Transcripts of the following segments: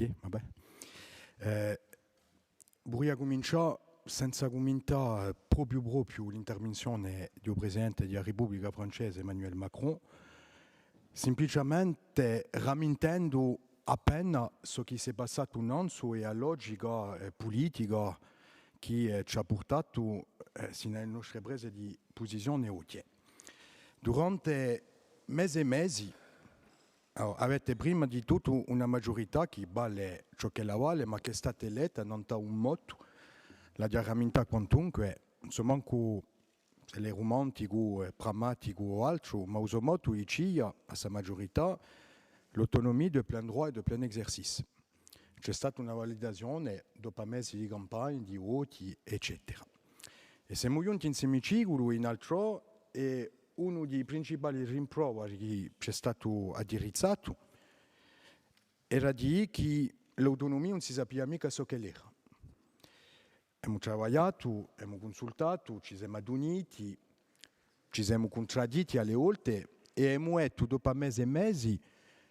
Sì, vabbè. Vorrei cominciare senza commentare proprio l'intervenzione del Presidente della Repubblica Francese Emmanuel Macron, semplicemente rammentando appena ciò che si è passato un anno e la logica politica che ci ha portato sino alle nostre prese di posizione oggi. Durante mesi e mesi avete prima di tutto una maggiorità che vale ciò che la vale, ma che è stata eletta non da un modo, la diaramintà quantunque, insomma, se è romantico, pragmatico o altro, ma uso modo dice a sa maggiorità l'autonomia di plein droit e di plein exercice. C'è stata una validazione dopo mesi di campagna, di voti, eccetera. E siamo giunti in semiciclo in altro e uno dei principali rimproveri che ci è stato addirizzato era di che l'autonomia non si sapeva mica ciò che era. Abbiamo lavorato, abbiamo consultato, ci siamo aduniti, ci siamo contradditi alle volte e abbiamo detto dopo mesi e mesi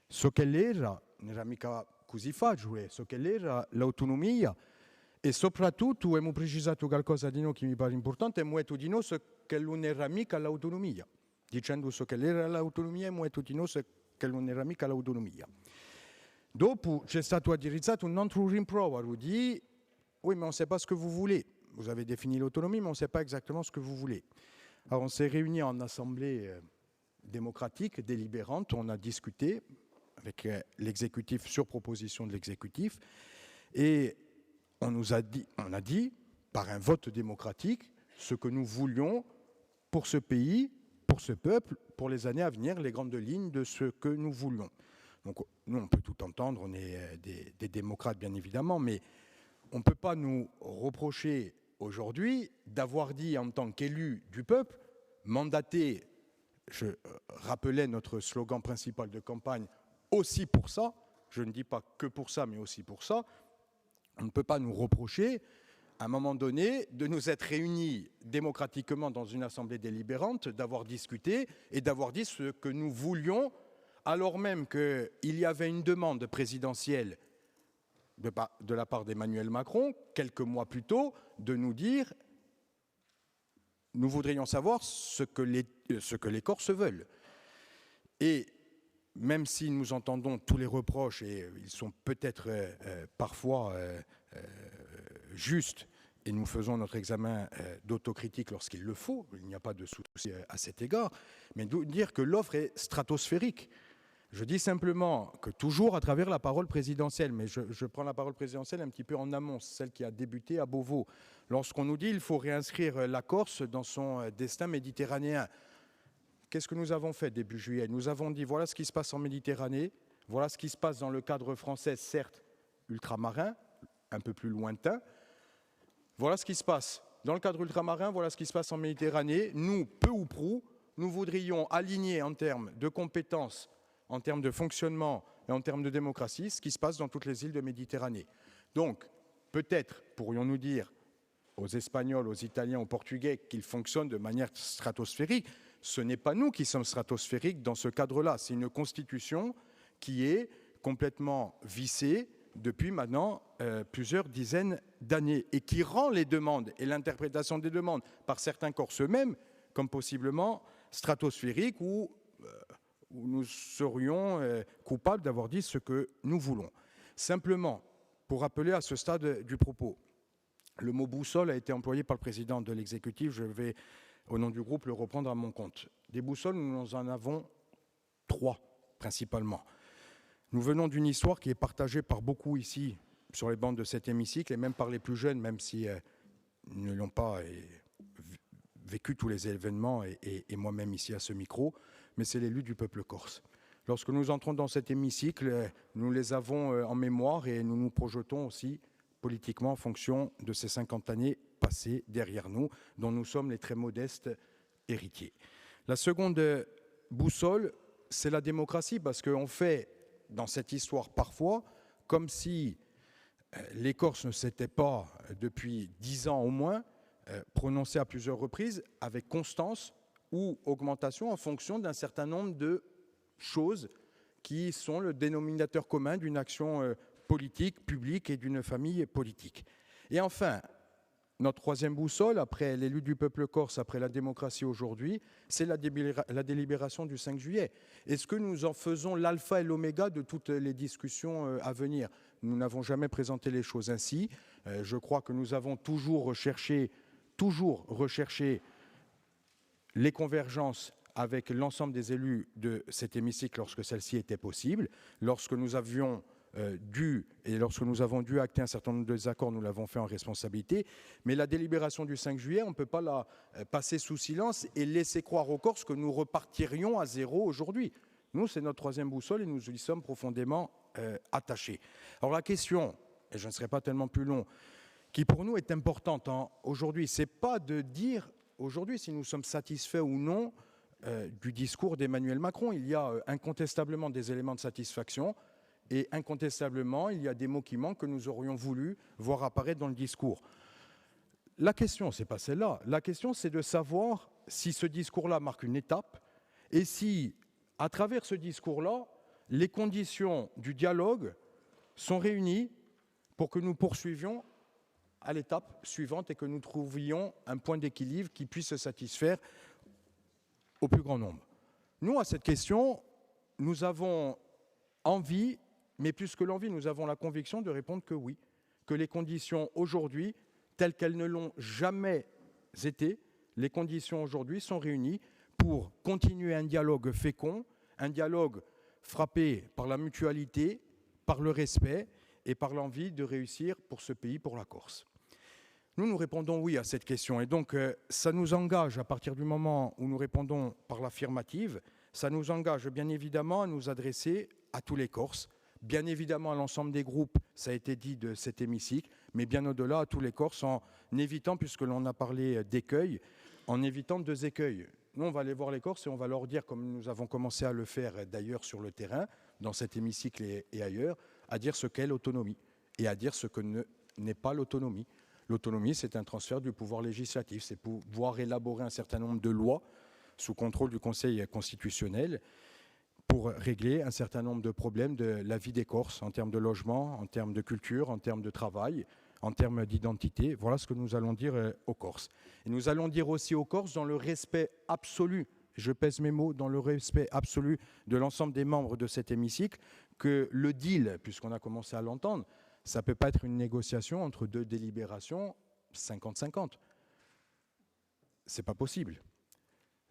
ciò che era, non era mica così facile, ciò che era l'autonomia e soprattutto abbiamo precisato qualcosa di noi che mi pare importante, abbiamo detto di noi che non era mica l'autonomia. Dicendo ciò che era l'autonomia, abbiamo detto di noi che non era mica l'autonomia. Dopo c'è stato addirizzato un altro rimprovero di oui, mais on ne sait pas ce que vous voulez. Vous avez défini l'autonomie, mais on ne sait pas exactement ce que vous voulez. Alors on s'est réunis en assemblée démocratique, délibérante, on a discuté avec l'exécutif sur proposition de l'exécutif, et on a dit, par un vote démocratique, ce que nous voulions pour ce pays, pour ce peuple, pour les années à venir, les grandes lignes de ce que nous voulons. Donc nous, on peut tout entendre, on est des démocrates bien évidemment, mais on ne peut pas nous reprocher aujourd'hui d'avoir dit en tant qu'élus du peuple, mandaté, je rappelais notre slogan principal de campagne, aussi pour ça, je ne dis pas que pour ça, mais aussi pour ça, on ne peut pas nous reprocher, à un moment donné, de nous être réunis démocratiquement dans une assemblée délibérante, d'avoir discuté et d'avoir dit ce que nous voulions, alors même qu'il y avait une demande présidentielle de la part d'Emmanuel Macron, quelques mois plus tôt, de nous dire « nous voudrions savoir ce que les Corses veulent ». Et même si nous entendons tous les reproches, et ils sont peut-être parfois justes, et nous faisons notre examen d'autocritique lorsqu'il le faut, il n'y a pas de souci à cet égard, mais dire que l'offre est stratosphérique. Je dis simplement que toujours à travers la parole présidentielle, mais je prends la parole présidentielle un petit peu en amont, celle qui a débuté à Beauvau, lorsqu'on nous dit qu'il faut réinscrire la Corse dans son destin méditerranéen. Qu'est-ce que nous avons fait début juillet? Nous avons dit voilà ce qui se passe en Méditerranée, voilà ce qui se passe dans le cadre français, certes ultramarin, un peu plus lointain. Voilà ce qui se passe dans le cadre ultramarin, voilà ce qui se passe en Méditerranée. Nous, peu ou prou, nous voudrions aligner en termes de compétences, en termes de fonctionnement et en termes de démocratie, ce qui se passe dans toutes les îles de Méditerranée. Donc, peut-être pourrions-nous dire aux Espagnols, aux Italiens, aux Portugais qu'ils fonctionnent de manière stratosphérique. Ce n'est pas nous qui sommes stratosphériques dans ce cadre-là. C'est une constitution qui est complètement vissée depuis maintenant plusieurs dizaines d'années et qui rend les demandes et l'interprétation des demandes par certains Corses eux-mêmes comme possiblement stratosphériques ou où nous serions coupables d'avoir dit ce que nous voulons. Simplement, pour rappeler à ce stade du propos, le mot boussole a été employé par le président de l'exécutif, je vais, au nom du groupe, le reprendre à mon compte. Des boussoles, nous en avons 3, principalement. Nous venons d'une histoire qui est partagée par beaucoup ici, sur les bancs de cet hémicycle, et même par les plus jeunes, même si ils ne l'ont pas vécu tous les événements, et moi-même ici à ce micro, mais c'est l'élu du peuple corse. Lorsque nous entrons dans cet hémicycle, nous les avons en mémoire et nous nous projetons aussi politiquement en fonction de ces 50 années passées derrière nous, dont nous sommes les très modestes héritiers. La seconde boussole, c'est la démocratie, parce qu'on fait dans cette histoire parfois comme si les Corses ne s'étaient pas, depuis 10 ans au moins, prononcés à plusieurs reprises avec constance ou augmentation en fonction d'un certain nombre de choses qui sont le dénominateur commun d'une action politique, publique et d'une famille politique. Et enfin, notre troisième boussole, après l'élu du peuple corse, après la démocratie aujourd'hui, c'est la délibération du 5 juillet. Est-ce que nous en faisons l'alpha et l'oméga de toutes les discussions à venir? Nous n'avons jamais présenté les choses ainsi. Je crois que nous avons toujours recherché les convergences avec l'ensemble des élus de cet hémicycle lorsque celle-ci était possible. Lorsque nous avons dû acter un certain nombre de désaccords, nous l'avons fait en responsabilité. Mais la délibération du 5 juillet, on ne peut pas la passer sous silence et laisser croire aux Corses que nous repartirions à zéro aujourd'hui. Nous, c'est notre troisième boussole et nous y sommes profondément attachés. Alors la question, et je ne serai pas tellement plus long, qui pour nous est importante aujourd'hui, c'est pas de dire aujourd'hui si nous sommes satisfaits ou non du discours d'Emmanuel Macron. Il y a incontestablement des éléments de satisfaction et incontestablement, il y a des mots qui manquent que nous aurions voulu voir apparaître dans le discours. La question, ce n'est pas celle-là. La question, c'est de savoir si ce discours-là marque une étape et si, à travers ce discours-là, les conditions du dialogue sont réunies pour que nous poursuivions à l'étape suivante et que nous trouvions un point d'équilibre qui puisse se satisfaire au plus grand nombre. Nous, à cette question, nous avons envie, mais plus que l'envie, nous avons la conviction de répondre que oui, que les conditions aujourd'hui, telles qu'elles ne l'ont jamais été, les conditions aujourd'hui sont réunies pour continuer un dialogue fécond, un dialogue frappé par la mutualité, par le respect et par l'envie de réussir pour ce pays, pour la Corse. Nous répondons oui à cette question et donc ça nous engage à partir du moment où nous répondons par l'affirmative, ça nous engage bien évidemment à nous adresser à tous les Corses, bien évidemment à l'ensemble des groupes, ça a été dit de cet hémicycle, mais bien au-delà à tous les Corses en évitant, puisque l'on a parlé d'écueils, en évitant deux écueils. Nous, on va aller voir les Corses et on va leur dire, comme nous avons commencé à le faire d'ailleurs sur le terrain, dans cet hémicycle et ailleurs, à dire ce qu'est l'autonomie et à dire ce que n'est pas l'autonomie. L'autonomie, c'est un transfert du pouvoir législatif, c'est pouvoir élaborer un certain nombre de lois sous contrôle du Conseil constitutionnel pour régler un certain nombre de problèmes de la vie des Corses en termes de logement, en termes de culture, en termes de travail, en termes d'identité. Voilà ce que nous allons dire aux Corses. Et nous allons dire aussi aux Corses dans le respect absolu, je pèse mes mots, dans le respect absolu de l'ensemble des membres de cet hémicycle, que le deal, puisqu'on a commencé à l'entendre, ça ne peut pas être une négociation entre deux délibérations 50-50. Ce n'est pas possible.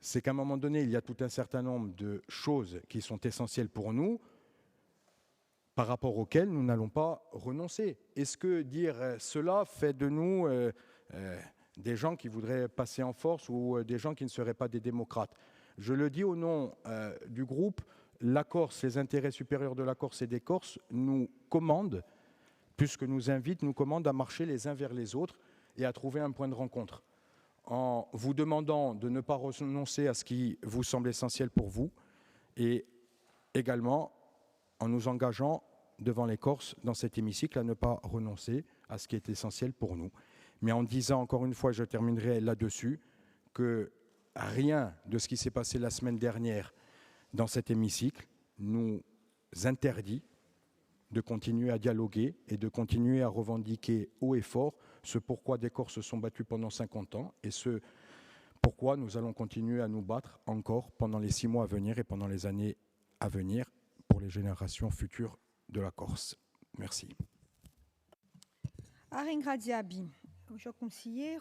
C'est qu'à un moment donné, il y a tout un certain nombre de choses qui sont essentielles pour nous, par rapport auxquelles nous n'allons pas renoncer. Est-ce que dire cela fait de nous des gens qui voudraient passer en force ou des gens qui ne seraient pas des démocrates? Je le dis au nom du groupe, la Corse, les intérêts supérieurs de la Corse et des Corses nous commandent, plus que nous invitent, nous commandent à marcher les uns vers les autres et à trouver un point de rencontre. En vous demandant de ne pas renoncer à ce qui vous semble essentiel pour vous et également en nous engageant devant les Corses dans cet hémicycle à ne pas renoncer à ce qui est essentiel pour nous. Mais en disant encore une fois, je terminerai là-dessus, que rien de ce qui s'est passé la semaine dernière dans cet hémicycle nous interdit de continuer à dialoguer et de continuer à revendiquer haut et fort ce pourquoi des Corses se sont battus pendant 50 ans et ce pourquoi nous allons continuer à nous battre encore pendant les 6 mois à venir et pendant les années à venir pour les générations futures de la Corse. Merci. A ringraziabi o consigliere